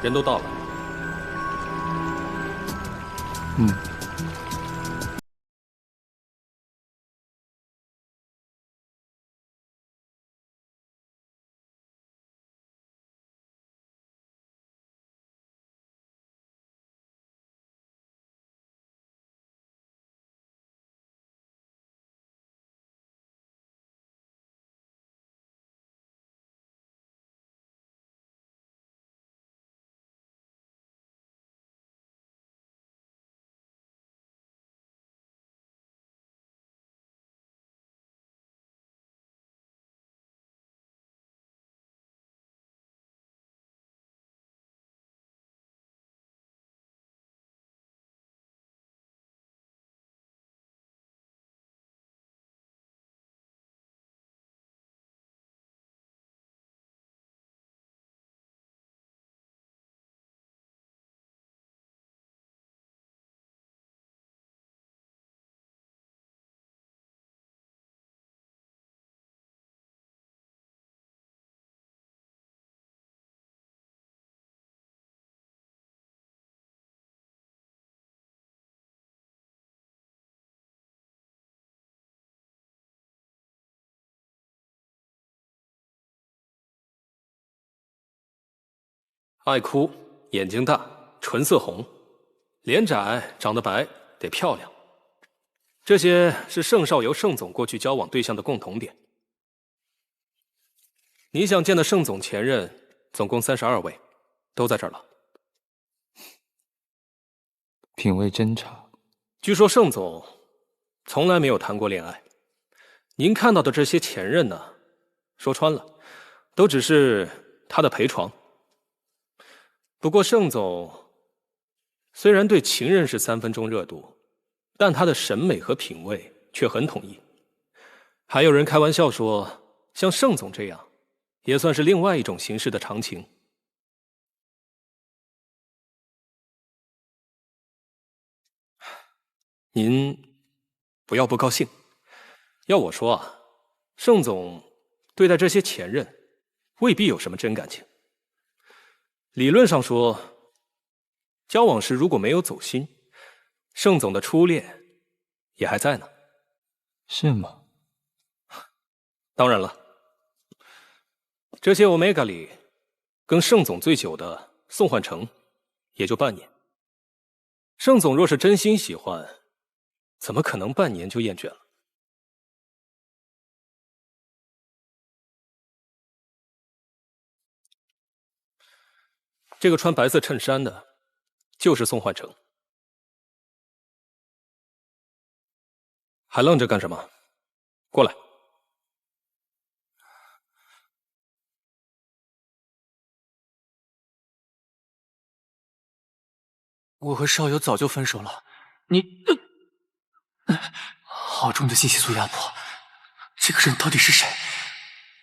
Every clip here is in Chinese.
人都到了。嗯。爱哭，眼睛大，唇色红，脸窄，长得白，得漂亮。这些是盛少游盛总过去交往对象的共同点。你想见的盛总前任总共32位，都在这儿了。品味真差。据说盛总从来没有谈过恋爱。您看到的这些前任呢，说穿了，都只是他的陪床。不过盛总虽然对情人是3分钟热度，但他的审美和品味却很统一。还有人开玩笑说，像盛总这样，也算是另外一种形式的长情。您不要不高兴。要我说啊，盛总对待这些前任，未必有什么真感情。理论上说，交往时如果没有走心，盛总的初恋也还在呢。是吗？当然了，这些 Omega 里，跟盛总最久的宋焕成，也就半年。盛总若是真心喜欢，怎么可能半年就厌倦了？这个穿白色衬衫的，就是宋焕成。还愣着干什么？过来。我和少游早就分手了，你，好重的信息素压迫，这个人到底是谁？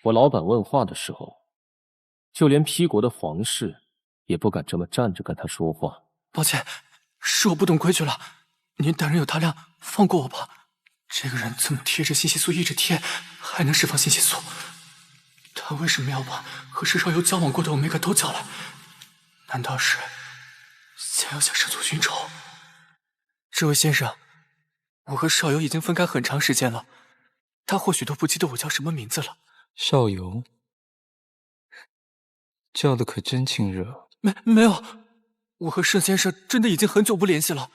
我老板问话的时候，就连批国的皇室也不敢这么站着跟他说话。抱歉，是我不懂规矩了，您大人有大量，放过我吧。这个人怎么贴着信息素一直贴，还能释放信息素？他为什么要把和石少游交往过的欧米伽都叫来？难道是想要向圣祖寻仇？这位先生，我和少游已经分开很长时间了，他或许都不记得我叫什么名字了。少游，叫的可真亲热。没有，我和盛先生真的已经很久不联系了。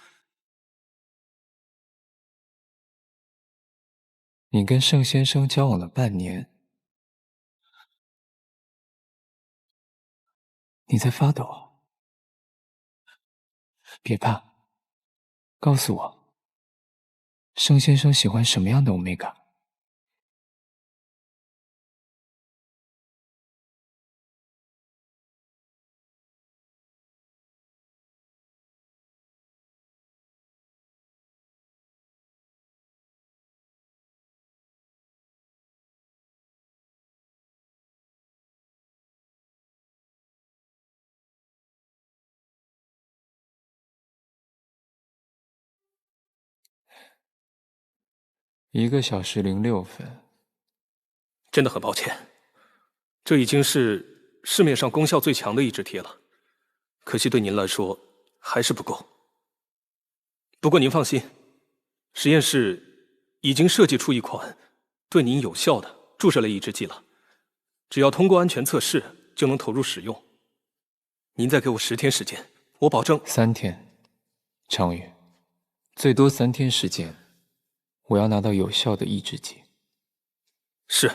你跟盛先生交往了半年，你在发抖？别怕，告诉我，盛先生喜欢什么样的 Omega？1个小时06分。真的很抱歉，这已经是市面上功效最强的一支贴了。可惜对您来说还是不够。不过您放心，实验室已经设计出一款对您有效的注射类抑制剂了，只要通过安全测试就能投入使用。您再给我10天时间，我保证。3天，常宇，最多3天时间，我要拿到有效的抑制剂。是，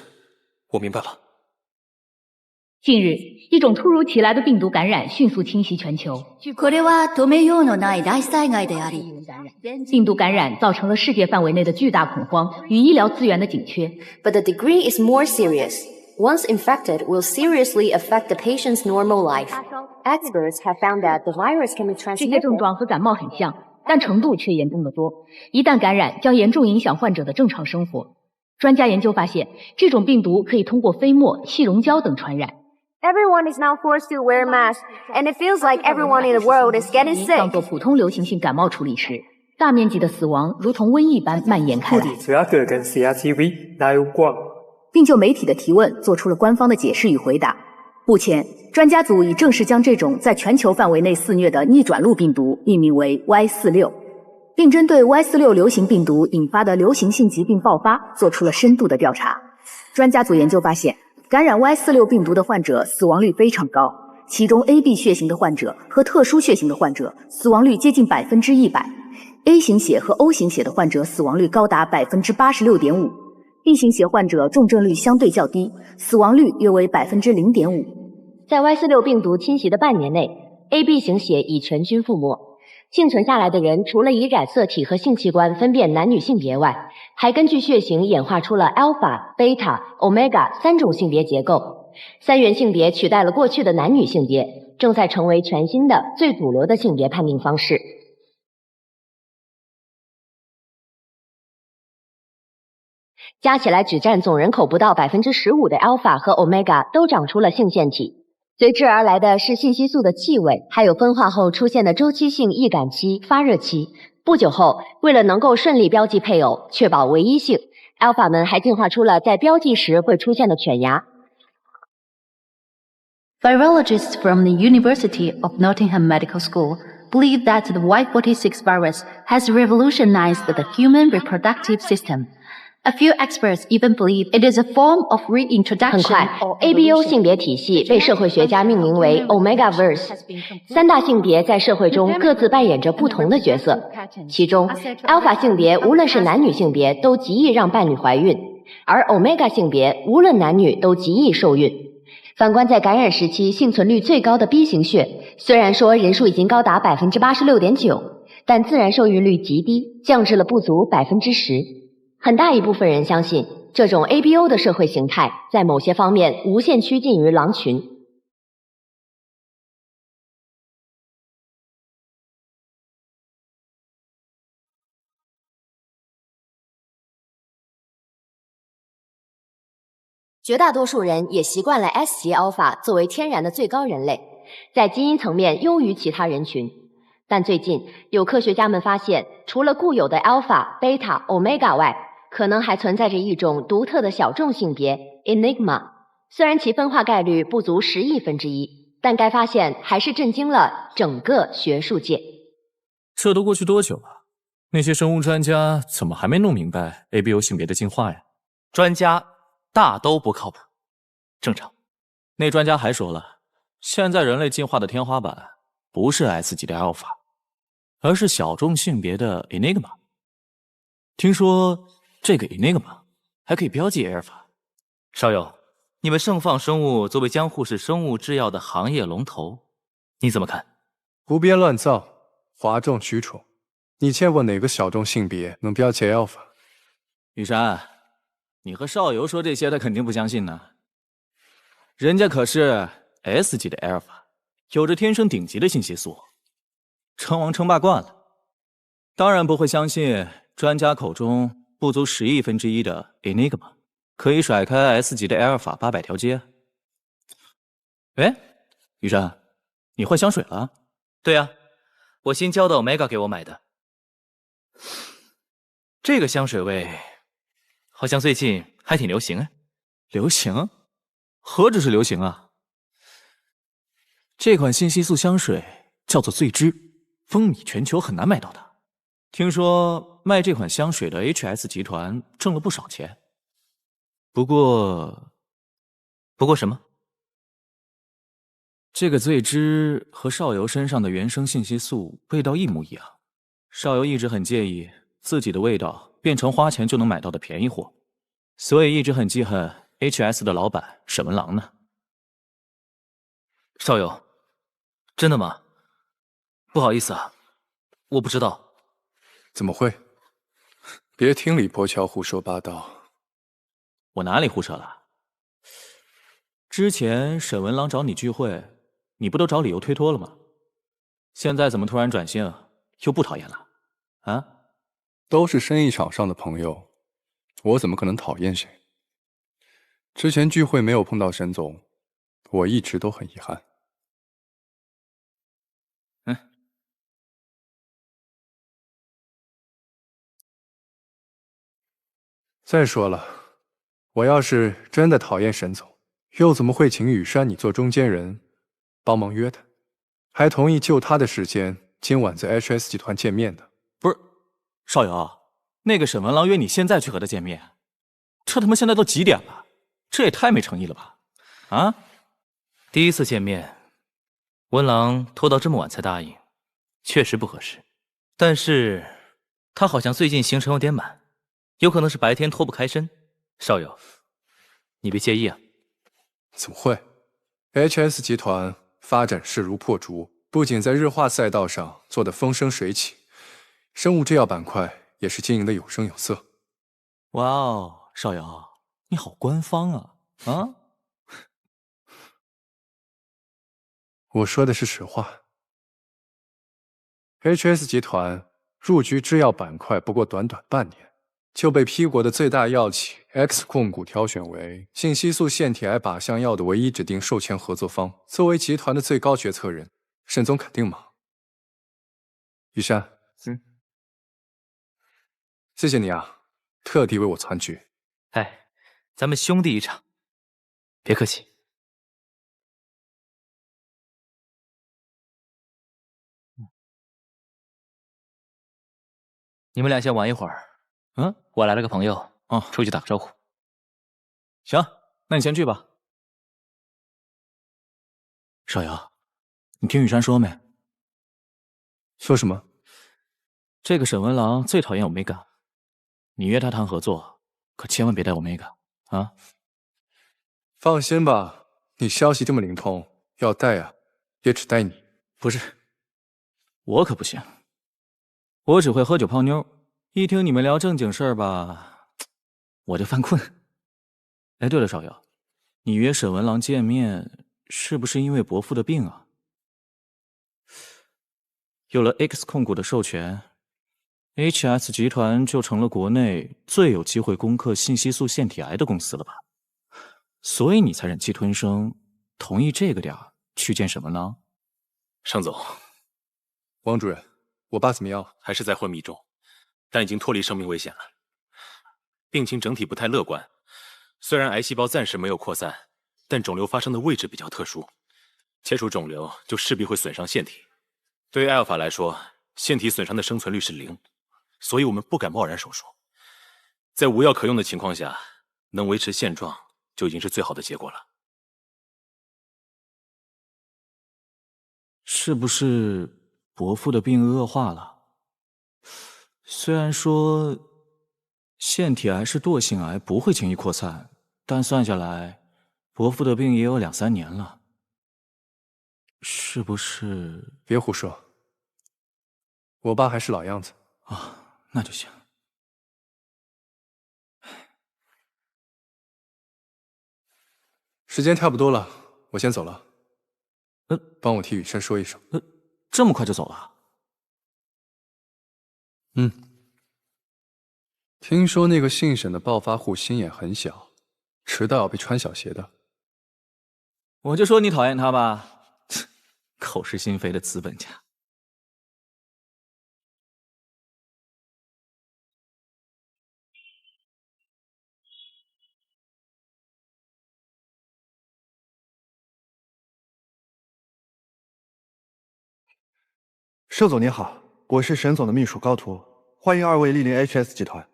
我明白了。近日，一种突如其来的病毒感染迅速侵袭全球。これは止めようのない大災害であり、病毒感染造成了世界范围内的巨大恐慌与医疗资源的紧缺。But the degree is more serious. Once infected, will seriously affect the patient's normal life. Experts have found that the virus can be 这些 transmitted. 症状和感冒很像，但程度却严重得多。一旦感染，将严重影响患者的正常生活。专家研究发现，这种病毒可以通过飞沫、气溶胶等传染。Everyone is now forced to wear masks, and it feels like everyone in the world is getting 当 sick. 作普通流行性感冒处理时，大面积的死亡如同瘟疫般蔓延开来。主要跟 CRTV 哪有关？并就媒体的提问做出了官方的解释与回答。目前，专家组已正式将这种在全球范围内肆虐的逆转录病毒命名为 Y46， 并针对 Y46 流行病毒引发的流行性疾病爆发做出了深度的调查。专家组研究发现，感染 Y46 病毒的患者死亡率非常高，其中 AB 血型的患者和特殊血型的患者死亡率接近100%，A 型血和 O 型血的患者死亡率高达86.5%，B 型血患者重症率相对较低，死亡率约为0.5%。在 Y46 病毒侵袭的半年内 ，AB 型血已全军覆没。幸存下来的人，除了以染色体和性器官分辨男女性别外，还根据血型演化出了 alpha、beta、omega 3种性别结构。3元性别取代了过去的男女性别，正在成为全新的最主流的性别判定方式。加起来只占总人口不到15%的 alpha 和 omega 都长出了性腺体。随之而来的是信息素的气味，还有分化后出现的周期性易感期、发热期。不久后，为了能够顺利标记配偶，确保唯一性 ，alpha 们还进化出了在标记时会出现的犬牙。Virologists from the University of Nottingham Medical School believe that the Y46 virus has revolutionized the human reproductive system.A few experts even believe it is a form of 很 reintroduction 快 or ，ABO evolution. 性别体系被社会学家命名为 Omegaverse。3大性别在社会中各自扮演着不同的角色，其中 Alpha 性别无论是男女性别都极易让伴侣怀孕，而 Omega 性别无论男女都极易受孕。反观在感染时期幸存率最高的 B 型血，虽然说人数已经高达86.9%，但自然受孕率极低，降至了不足10%。很大一部分人相信，这种 ABO 的社会形态在某些方面无限趋近于狼群。绝大多数人也习惯了 S 级 alpha 作为天然的最高人类，在基因层面优于其他人群。但最近有科学家们发现，除了固有的 alpha、beta、omega 外，可能还存在着一种独特的小众性别 Enigma。虽然其分化概率不足10亿分之一，但该发现还是震惊了整个学术界。这都过去多久了？那些生物专家怎么还没弄明白 ABO 性别的进化呀？专家大都不靠谱，正常。那专家还说了，现在人类进化的天花板不是 S 级的 Alpha， 而是小众性别的 Enigma。听说这个 Enigma 还可以标记 Alpha。少友，你们盛放生物作为江户市生物制药的行业龙头，你怎么看？胡编乱造，哗众取宠。你见过哪个小众性别能标记 Alpha？ 雨山，你和少游说这些，他肯定不相信呢。人家可是 S 级的 Alpha， 有着天生顶级的信息素，称王称霸惯了，当然不会相信专家口中不足10亿分之一的 Enigma 可以甩开 S 级的 Alpha 800条街。哎，雨山，你换香水了？对啊，我新交的 Omega 给我买的。这个香水味好像最近还挺流行哎。流行？何止是流行啊！这款信息素香水叫做醉之，风靡全球，很难买到的。听说卖这款香水的 HS 集团挣了不少钱。不过什么？这个醉之和少游身上的原生信息素味道一模一样，少游一直很介意自己的味道变成花钱就能买到的便宜货，所以一直很记恨 HS 的老板沈文郎呢。少游，真的吗？不好意思啊，我不知道。怎么会？别听李伯桥胡说八道。我哪里胡扯了？之前沈文郎找你聚会，你不都找理由推脱了吗？现在怎么突然转性，又不讨厌了？啊？都是生意场上的朋友，我怎么可能讨厌谁？之前聚会没有碰到沈总，我一直都很遗憾。再说了，我要是真的讨厌沈总，又怎么会请雨山你做中间人，帮忙约他，还同意就他的时间今晚在 HS 集团见面的？不是，少游，那个沈文郎约你现在去和他见面，这他妈现在都几点了？这也太没诚意了吧？啊？第一次见面，文郎拖到这么晚才答应，确实不合适。但是他好像最近行程有点满，有可能是白天脱不开身。少游，你别介意啊。怎么会 ？HS 集团发展势如破竹，不仅在日化赛道上做得风生水起，生物制药板块也是经营的有声有色。哇哦，少游，你好官方啊！啊？我说的是实话。HS 集团入局制药板块不过短短半年，就被 P 国的最大药企 X 控股挑选为信息素腺体癌靶向药的唯一指定授权合作方。作为集团的最高决策人，沈总肯定忙。雨山，谢谢你啊，特地为我攒局。哎，咱们兄弟一场，别客气。你们俩先玩一会儿。我来了个朋友，出去打个招呼。行，那你先去吧。少游，你听雨山说没？说什么？这个沈文郎最讨厌Omega，你约他谈合作，可千万别带Omega啊！放心吧，你消息这么灵通，要带啊，也只带你。不是，我可不行，我只会喝酒泡妞，一听你们聊正经事儿吧，我就犯困。哎，对了，少游，你约沈文郎见面，是不是因为伯父的病啊？有了 X 控股的授权 ，HS 集团就成了国内最有机会攻克信息素腺体癌的公司了吧？所以你才忍气吞声，同意这个点儿去见沈文郎。盛总，王主任，我爸怎么样？还是在昏迷中，但已经脱离生命危险了。病情整体不太乐观，虽然癌细胞暂时没有扩散，但肿瘤发生的位置比较特殊，切除肿瘤就势必会损伤腺体。对于阿尔法来说，腺体损伤的生存率是0，所以我们不敢贸然手术。在无药可用的情况下，能维持现状就已经是最好的结果了。是不是伯父的病恶化了？虽然说腺体癌是惰性癌，不会轻易扩散，但算下来，伯父的病也有2、3年了。是不是？别胡说，我爸还是老样子啊，那就行。时间差不多了，我先走了。帮我替雨山说一声。这么快就走了？听说那个姓沈的暴发户心眼很小，迟到要被穿小鞋的。我就说你讨厌他吧，口是心非的资本家。盛总您好，我是沈总的秘书高图，欢迎二位莅临 HS 集团。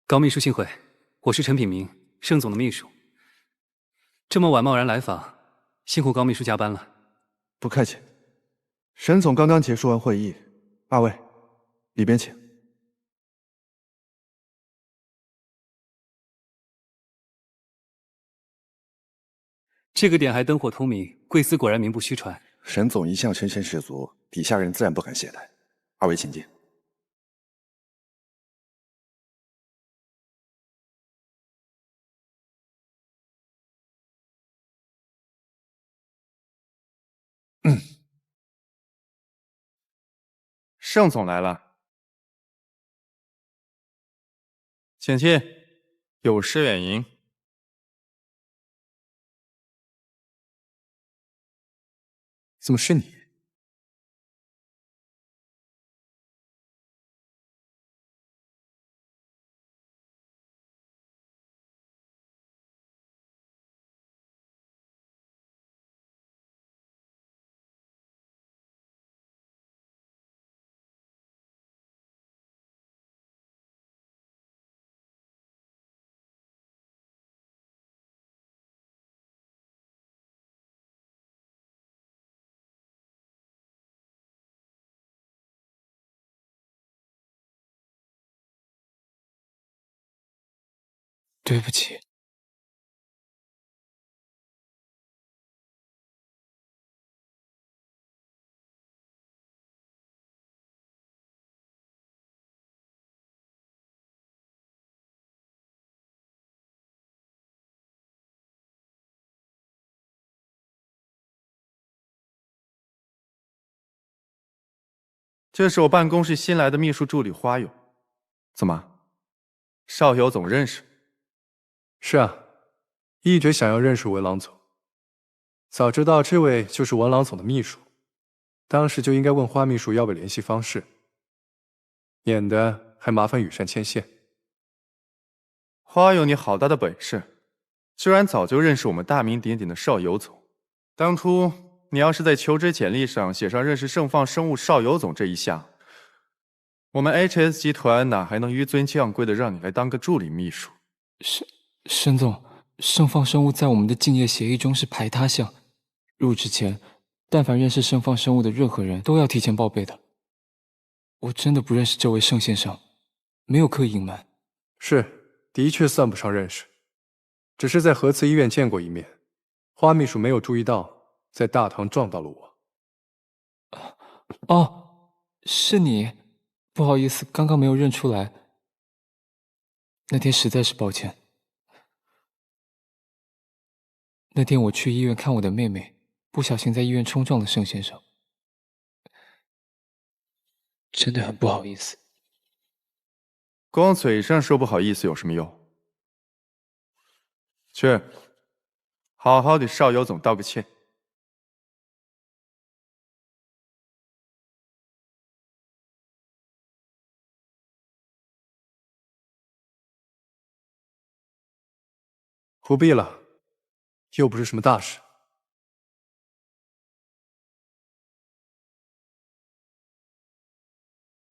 高秘书幸会，我是陈品明，盛总的秘书。这么晚贸然来访，辛苦高秘书加班了。不客气。沈总刚刚结束完会议，二位里边请。这个点还灯火通明，贵司果然名不虚传。沈总一向神神十足，底下人自然不敢懈怠。二位请进。盛总来了，请进，有失远迎。怎么是你？对不起。这是我办公室新来的秘书助理花友，怎么，邵友总认识？是啊，一直想要认识文郎总。早知道这位就是文郎总的秘书，当时就应该问花秘书要个联系方式，免得还麻烦羽山牵线。花友，你好大的本事，居然早就认识我们大名鼎鼎的邵友总。当初你要是在求职简历上写上认识盛放生物邵友总这一项，我们 HS 集团哪还能纡尊降贵的让你来当个助理秘书？沈总，盛放生物在我们的竞业协议中是排他项，入职前，但凡认识盛放生物的任何人都要提前报备的。我真的不认识这位盛先生，没有刻意隐瞒。是，的确算不上认识，只是在核磁医院见过一面。花秘书没有注意到，在大堂撞到了我。哦，是你，不好意思，刚刚没有认出来。那天实在是抱歉。那天我去医院看我的妹妹，不小心在医院冲撞了盛先生，真的很不好意思。光嘴上说不好意思有什么用？去，好好给邵友总道个歉。不必了，又不是什么大事。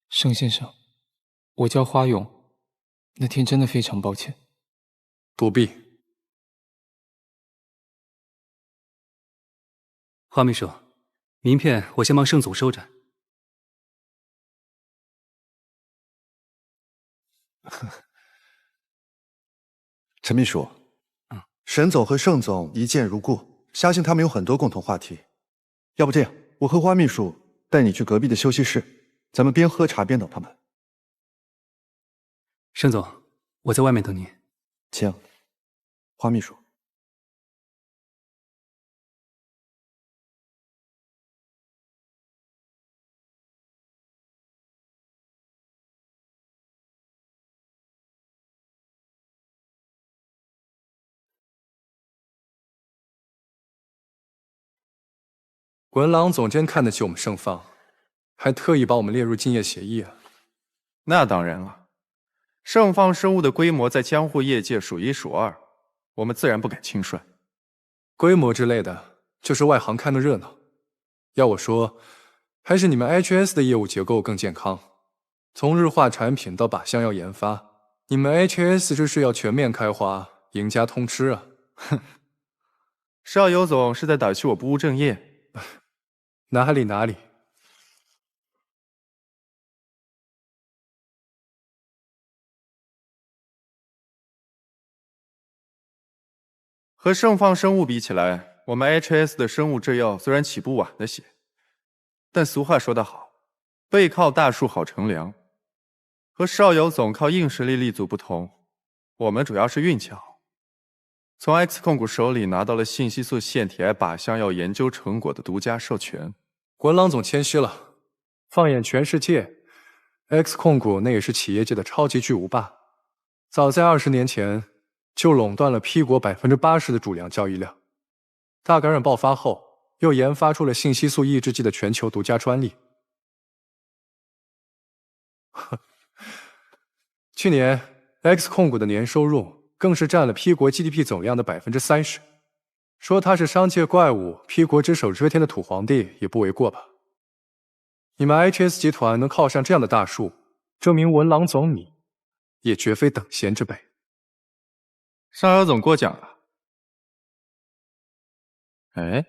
盛先生，我叫花勇，那天真的非常抱歉。不必。花秘书，名片我先帮盛总收着。陈秘书，沈总和盛总一见如故，相信他们有很多共同话题。要不这样，我和花秘书带你去隔壁的休息室，咱们边喝茶边等他们。盛总，我在外面等您。请，花秘书。文郎总监看得起我们盛放，还特意把我们列入竞业协议啊。那当然了，盛放生物的规模在江户业界数一数二，我们自然不敢轻率。规模之类的，就是外行看的热闹。要我说，还是你们 HS 的业务结构更健康。从日化产品到靶向药研发，你们 HS 这是要全面开花，赢家通吃啊！哼，邵尤总是在打趣我不务正业。哪里。和盛放生物比起来，我们 HS 的生物制药虽然起步晚了些，但俗话说得好，背靠大树好乘凉。和邵尤总靠硬实力立足不同，我们主要是运气好，从 X 控股手里拿到了信息素腺体癌靶向药研究成果的独家授权。文郎总谦虚了，放眼全世界 ，X 控股那也是企业界的超级巨无霸，早在20年前就垄断了 P 国80%的主粮交易量。大感染爆发后，又研发出了信息素抑制剂的全球独家专利。去年 X 控股的年收入更是占了 P 国 GDP 总量的30%，说他是商界怪物、P 国只手遮天的土皇帝也不为过吧？你们 HS 集团能靠上这样的大树，证明文郎总你也绝非等闲之辈。邵尤总过奖了。哎，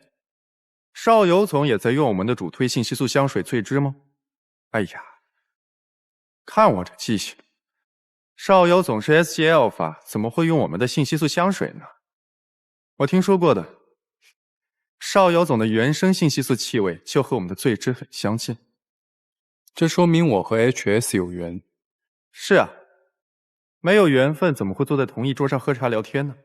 邵尤总也在用我们的主推信息素香水萃汁吗？哎呀，看我这记性，邵尤总是 SG Alpha， 怎么会用我们的信息素香水呢？我听说过的，邵尤总的原生信息素气味就和我们的萃汁很相近。这说明我和 HS 有缘。是啊，没有缘分怎么会坐在同一桌上喝茶聊天呢？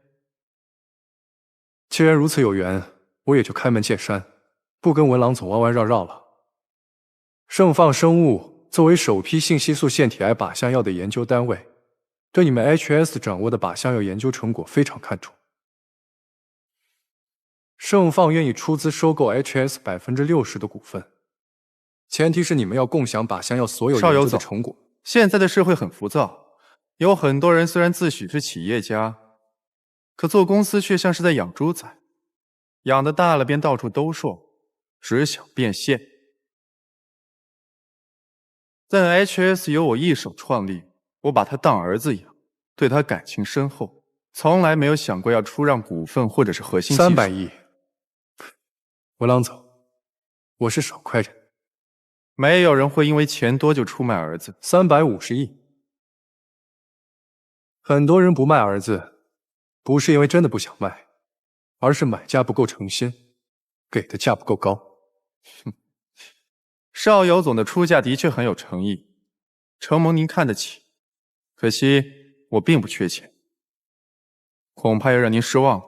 既然如此有缘，我也就开门见山，不跟文郎总弯弯绕绕了。盛放生物作为首批信息素腺体癌靶向药的研究单位，对你们 HS 掌握的靶向药研究成果非常看重。盛放愿意出资收购 HS 60%的股份，前提是你们要共享靶向药所有研究的成果。现在的社会很浮躁，有很多人虽然自诩是企业家，可做公司却像是在养猪仔，养的大了便到处兜售，只想变现。但 HS 由我一手创立，我把他当儿子养，对他感情深厚，从来没有想过要出让股份或者是核心技术。300亿，文郎总，我是少亏人。没有人会因为钱多就出卖儿子。350亿，很多人不卖儿子，不是因为真的不想卖，而是买家不够诚心，给的价不够高。哼，邵尤总的出价的确很有诚意，承蒙您看得起，可惜我并不缺钱，恐怕要让您失望了。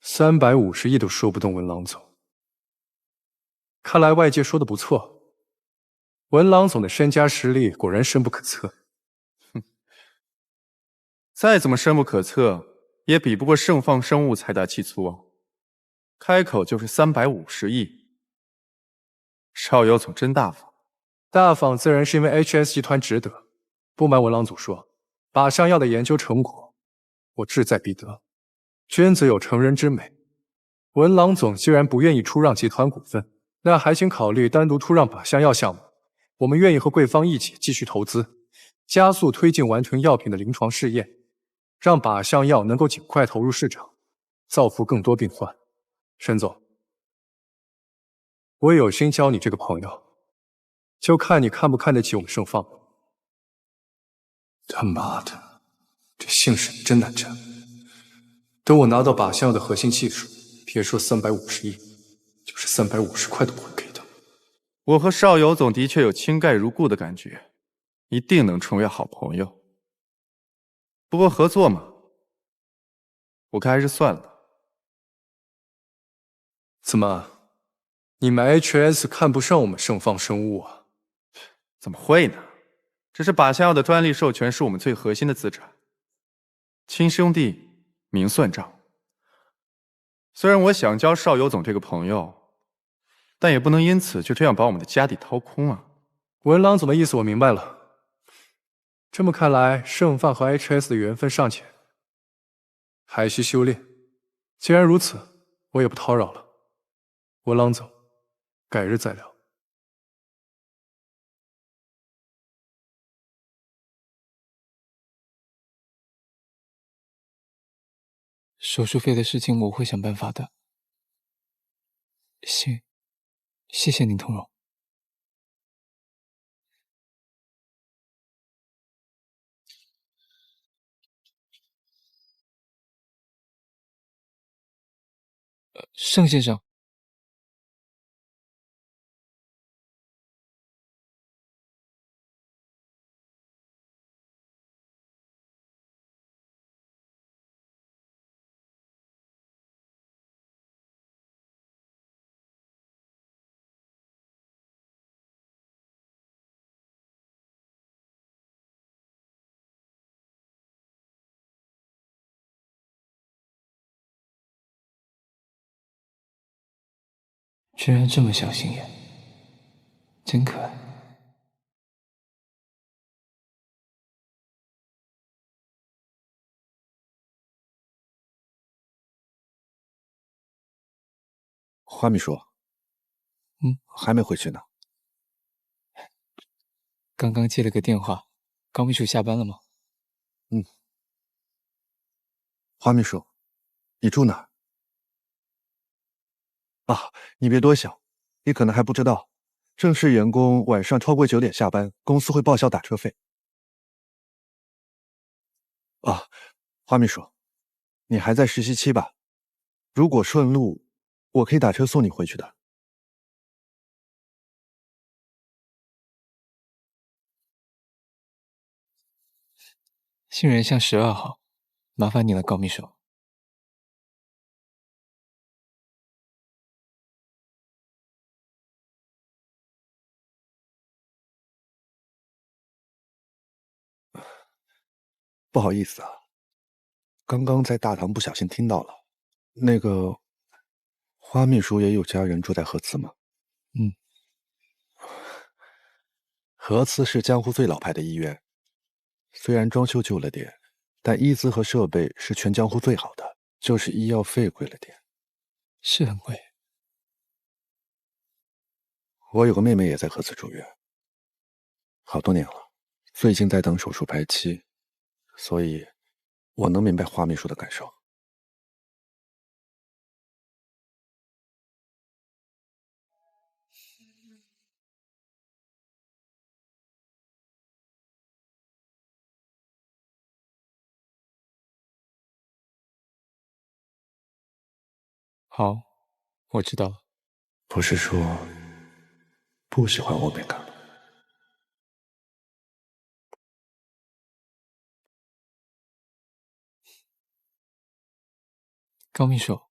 350亿都说不动文郎总，看来外界说的不错，文郎总的身家实力果然深不可测。哼，再怎么深不可测，也比不过盛放生物财大气粗啊！开口就是350亿，邵尤总真大方。大方自然是因为 HS 集团值得。不瞒文郎总说，靶向药的研究成果，我志在必得。君子有成人之美，文郎总既然不愿意出让集团股份，那还请考虑单独出让靶向药项目。我们愿意和贵方一起继续投资，加速推进完成药品的临床试验，让靶向药能够尽快投入市场，造福更多病患。沈总，我有心交你这个朋友，就看你看不看得起我们盛放。他妈的，这姓沈真难缠。等我拿到靶向药的核心技术，别说350亿，就是350块都不会给的。我和邵尤总的确有亲盖如故的感觉，一定能成为好朋友。不过合作嘛，我看还是算了。怎么，你们 HS 看不上我们盛放生物啊？怎么会呢？只是靶向药的专利授权是我们最核心的资产，亲兄弟明算账。虽然我想交邵尤总这个朋友，但也不能因此就这样把我们的家底掏空啊。文郎总的意思我明白了。这么看来，盛放和 HS 的缘分尚浅。还需修炼。既然如此，我也不叨扰了。我郎走，改日再聊。手术费的事情我会想办法的。行，谢谢您，童荣。盛先生。居然这么小心眼，真可爱。花秘书，还没回去呢。刚刚接了个电话，高秘书下班了吗？花秘书，你住哪儿？啊，你别多想，你可能还不知道，正式员工晚上超过9点下班，公司会报销打车费。啊，花秘书，你还在实习期吧？如果顺路，我可以打车送你回去的。杏仁巷12号，麻烦你了，高秘书。不好意思啊，刚刚在大堂不小心听到了。那个花秘书也有家人住在核磁吗？核磁是江湖最老牌的医院，虽然装修旧了点，但医资和设备是全江湖最好的，就是医药费贵了点。是很贵。我有个妹妹也在核磁住院，好多年了，最近在等手术排期，所以我能明白花秘书的感受。好，我知道了。不是说不喜欢欧米伽吗？高秘书，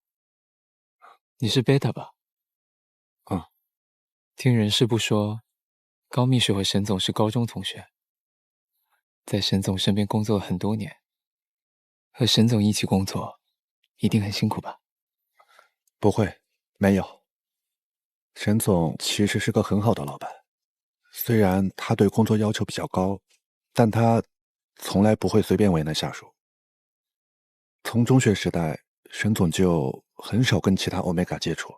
你是贝塔吧？听人事部说，高秘书和沈总是高中同学，在沈总身边工作了很多年，和沈总一起工作，一定很辛苦吧？不会，没有。沈总其实是个很好的老板，虽然他对工作要求比较高，但他从来不会随便为难下属。从中学时代，沈总就很少跟其他欧米伽接触。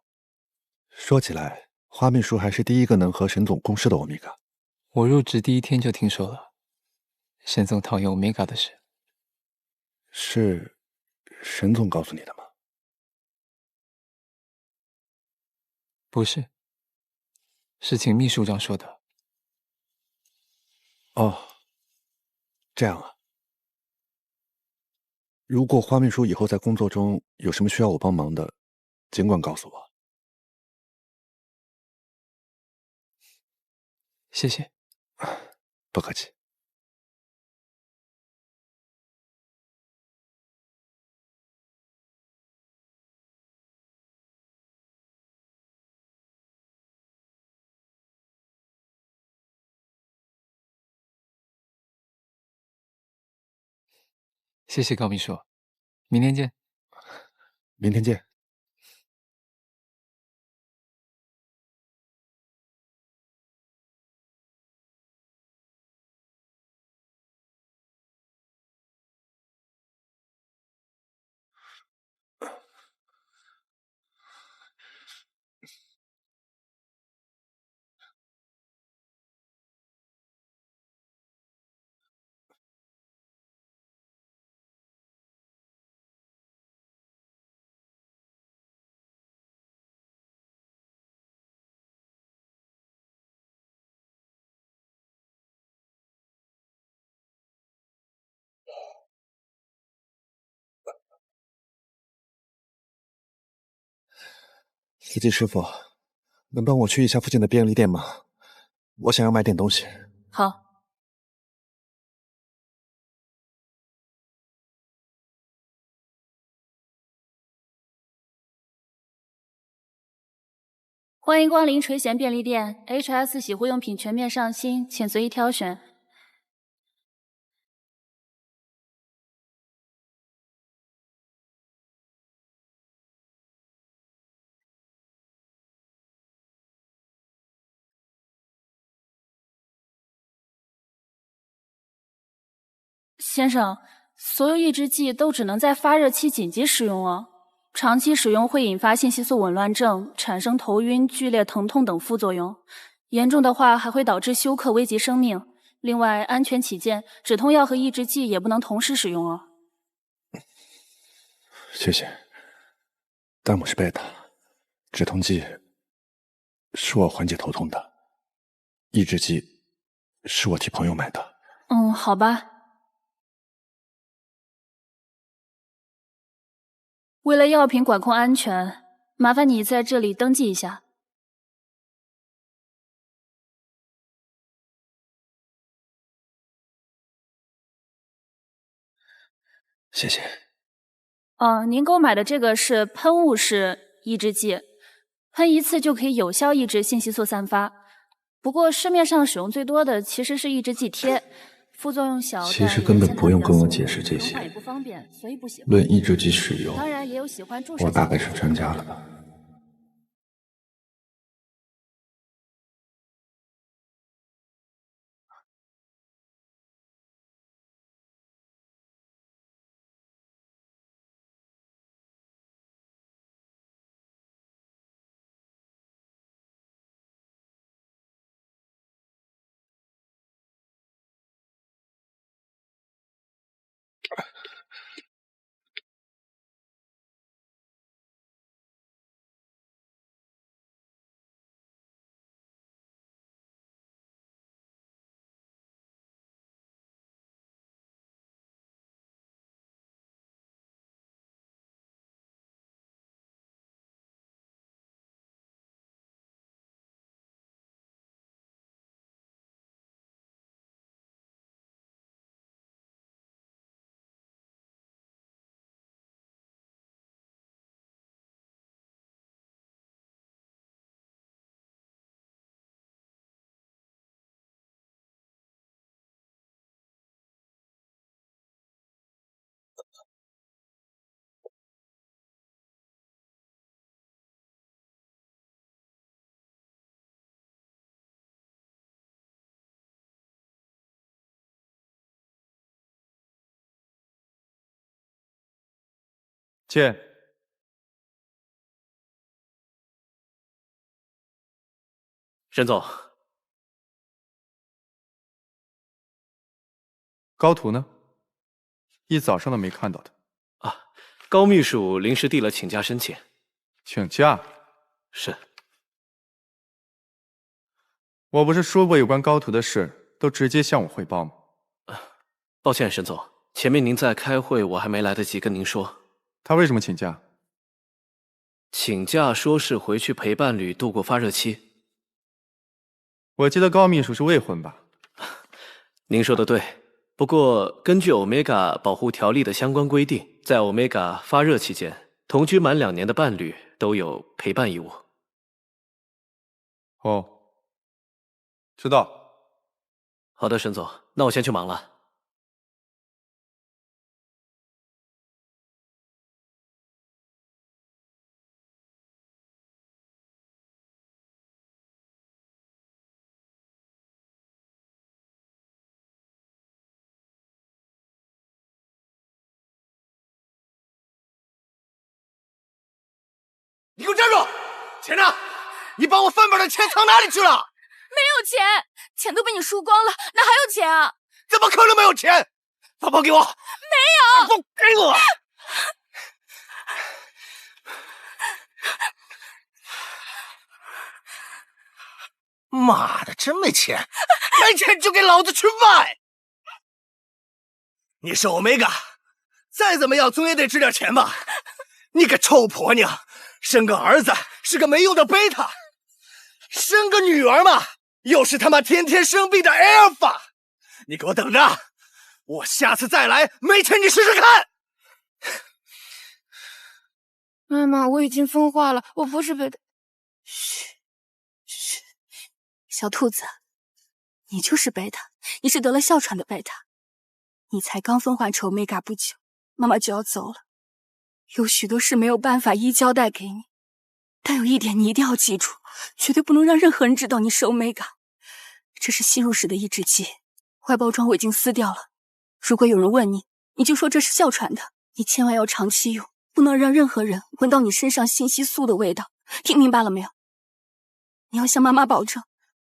说起来，花秘书还是第一个能和沈总共事的欧米伽。我入职第1天就听说了沈总讨厌欧米伽的事。是沈总告诉你的吗？不是，是请秘书长说的。哦，这样啊。如果花秘书以后在工作中有什么需要我帮忙的，尽管告诉我。谢谢。不客气。谢谢高秘书，明天见。明天见。司机师傅，能帮我去一下附近的便利店吗？我想要买点东西。好。欢迎光临垂涎便利店 ，HS 洗护用品全面上新，请随意挑选。先生，所有抑制剂都只能在发热期紧急使用哦。长期使用会引发信息素紊乱症，产生头晕、剧烈疼痛等副作用，严重的话还会导致休克，危及生命。另外，安全起见，止痛药和抑制剂也不能同时使用哦。谢谢，但我是贝塔，止痛剂是我缓解头痛的，抑制剂是我替朋友买的。好吧。为了药品管控安全，麻烦你在这里登记一下。谢谢。您购买的这个是喷雾式抑制剂，喷一次就可以有效抑制信息素散发。不过市面上使用最多的其实是抑制剂贴，副作用小。其实根本不用跟我解释这些。论抑制剂使用，当然也有喜欢注射。我大概是专家了吧？剑，沈总，高图呢？一早上都没看到他。高秘书临时递了请假申请。请假？是。我不是说过有关高图的事都直接向我汇报吗？抱歉，沈总，前面您在开会，我还没来得及跟您说。他为什么请假？请假说是回去陪伴侣度过发热期。我记得高秘书是未婚吧？您说的对，不过根据 Omega 保护条例的相关规定，在 Omega 发热期间，同居满2年的伴侣都有陪伴义务。哦，知道。好的，沈总，那我先去忙了。你给我站住！钱呢？你把我饭本的钱藏哪里去了？没有钱，钱都被你输光了，哪还有钱啊？怎么可能没有钱？把包给我！没有，包给我！妈的，真没钱！没钱就给老子去卖！你是 Omega， 再怎么样总也得值点钱吧？你个臭婆娘，生个儿子是个没用的贝塔，生个女儿嘛，又是他妈天天生病的 Alpha。你给我等着，我下次再来，没钱你试试看。妈妈，我已经分化了，我不是贝塔。嘘，嘘，小兔子，你就是贝塔，你是得了哮喘的贝塔。你才刚分化成 Omega 不久，妈妈就要走了，有许多事没有办法一一交代给你。但有一点你一定要记住，绝对不能让任何人知道你是 Omega。这是吸入时的抑制剂，外包装我已经撕掉了。如果有人问你，你就说这是哮喘的，你千万要长期用，不能让任何人闻到你身上信息素的味道，听明白了没有？你要向妈妈保证，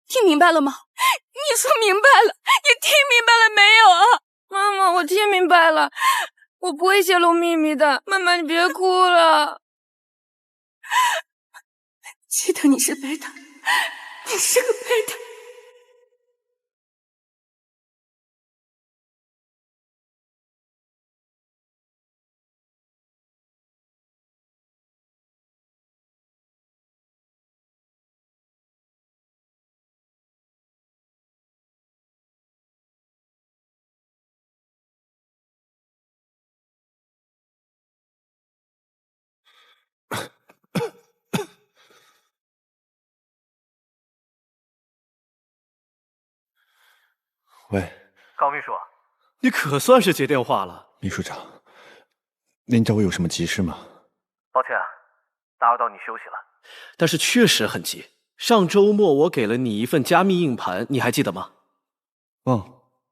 听明白了吗？你说明白了，你听明白了没有啊？妈妈，我听明白了，我不会泄露秘密的。妈妈，你别哭了。记得你是贝塔，你是个贝塔。喂，高秘书，你可算是接电话了。秘书长，您找我有什么急事吗？抱歉，打扰到你休息了。但是确实很急。上周末我给了你一份加密硬盘，你还记得吗？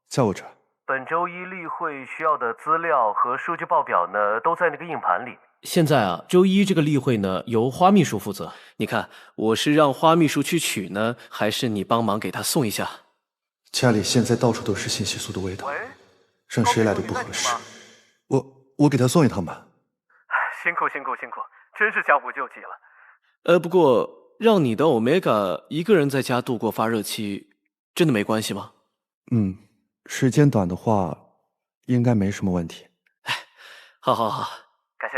在我这儿。本周一例会需要的资料和数据报表呢，都在那个硬盘里。现在啊，周一这个例会呢，由花秘书负责。你看，我是让花秘书去取呢，还是你帮忙给他送一下？家里现在到处都是信息素的味道，让谁来都不合适。我给他送一趟吧。辛苦，真是江湖救急了。不过让你的 Omega 一个人在家度过发热期，真的没关系吗？时间短的话，应该没什么问题。好，感谢。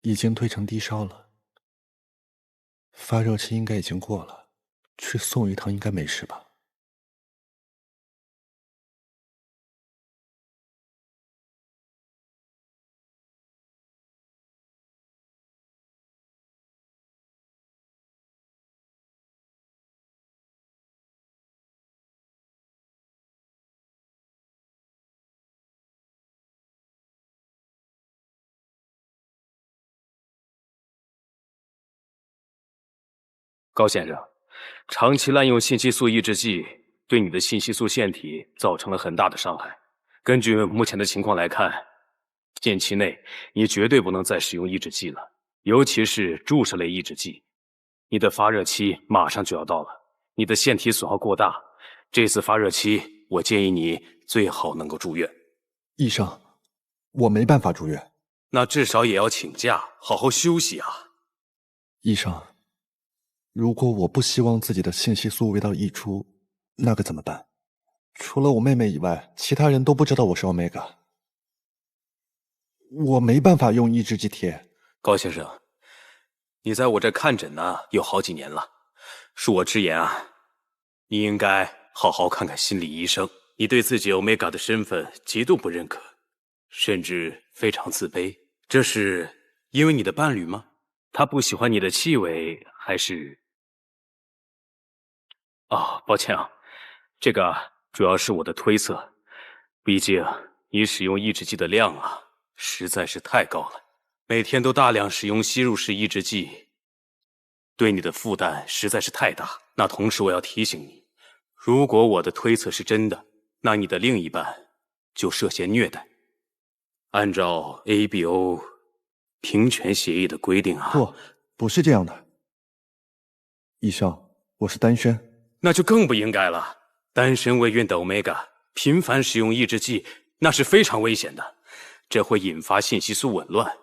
已经退成低烧了，发热期应该已经过了，去送一趟应该没事吧？高先生，长期滥用信息素抑制剂对你的信息素腺体造成了很大的伤害。根据目前的情况来看，近期内你绝对不能再使用抑制剂了，尤其是注射类抑制剂。你的发热期马上就要到了，你的腺体损耗过大，这次发热期我建议你最好能够住院。医生，我没办法住院。那至少也要请假，好好休息啊。医生，如果我不希望自己的信息素味道溢出，那可怎么办？除了我妹妹以外，其他人都不知道我是 Omega。我没办法用抑制剂贴。高先生，你在我这看诊呢有好几年了，恕我直言啊，你应该好好看看心理医生。你对自己 Omega 的身份极度不认可，甚至非常自卑，这是因为你的伴侣吗？他不喜欢你的气味，还是……抱歉啊，这个主要是我的推测，毕竟你使用抑制剂的量啊，实在是太高了，每天都大量使用吸入式抑制剂，对你的负担实在是太大。那同时我要提醒你，如果我的推测是真的，那你的另一半就涉嫌虐待。按照 ABO 平权协议的规定啊，不是这样的。医生，我是单身。那就更不应该了。单身未孕的 Omega 频繁使用抑制剂，那是非常危险的，这会引发信息素紊乱，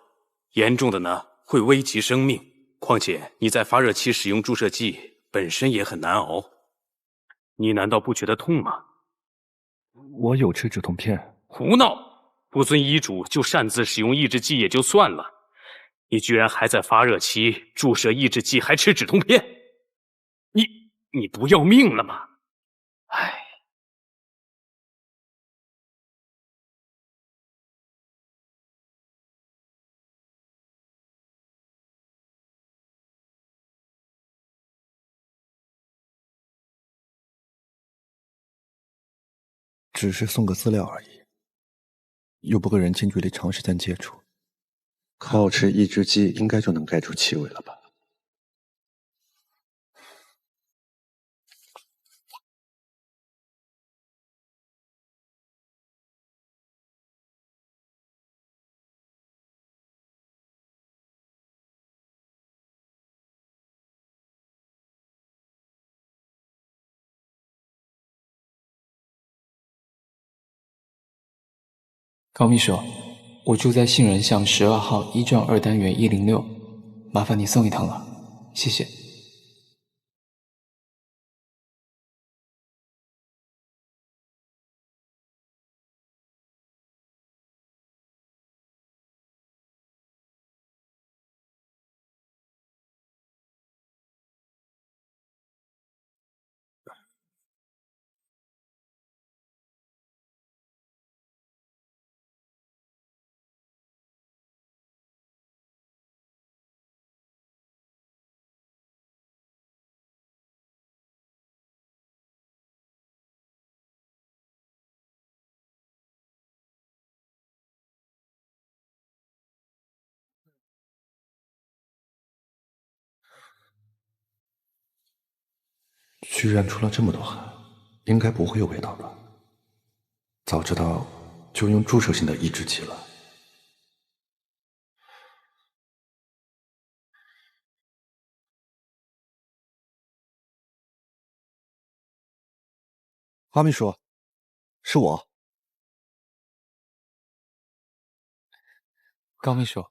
严重的呢会危及生命。况且你在发热期使用注射剂本身也很难熬，你难道不觉得痛吗？我有吃止痛片。胡闹！不遵医嘱就擅自使用抑制剂也就算了，你居然还在发热期注射抑制剂，还吃止痛片，你不要命了吗？唉。只是送个资料而已，又不和人近距离长时间接触，靠吃抑制剂应该就能盖住气味了吧？高秘书，我住在杏仁巷12号1幢2单元106，麻烦你送一趟了，谢谢。居然出了这么多汗，应该不会有味道吧？早知道就用注射性的抑制剂了。花秘书，是我。高秘书，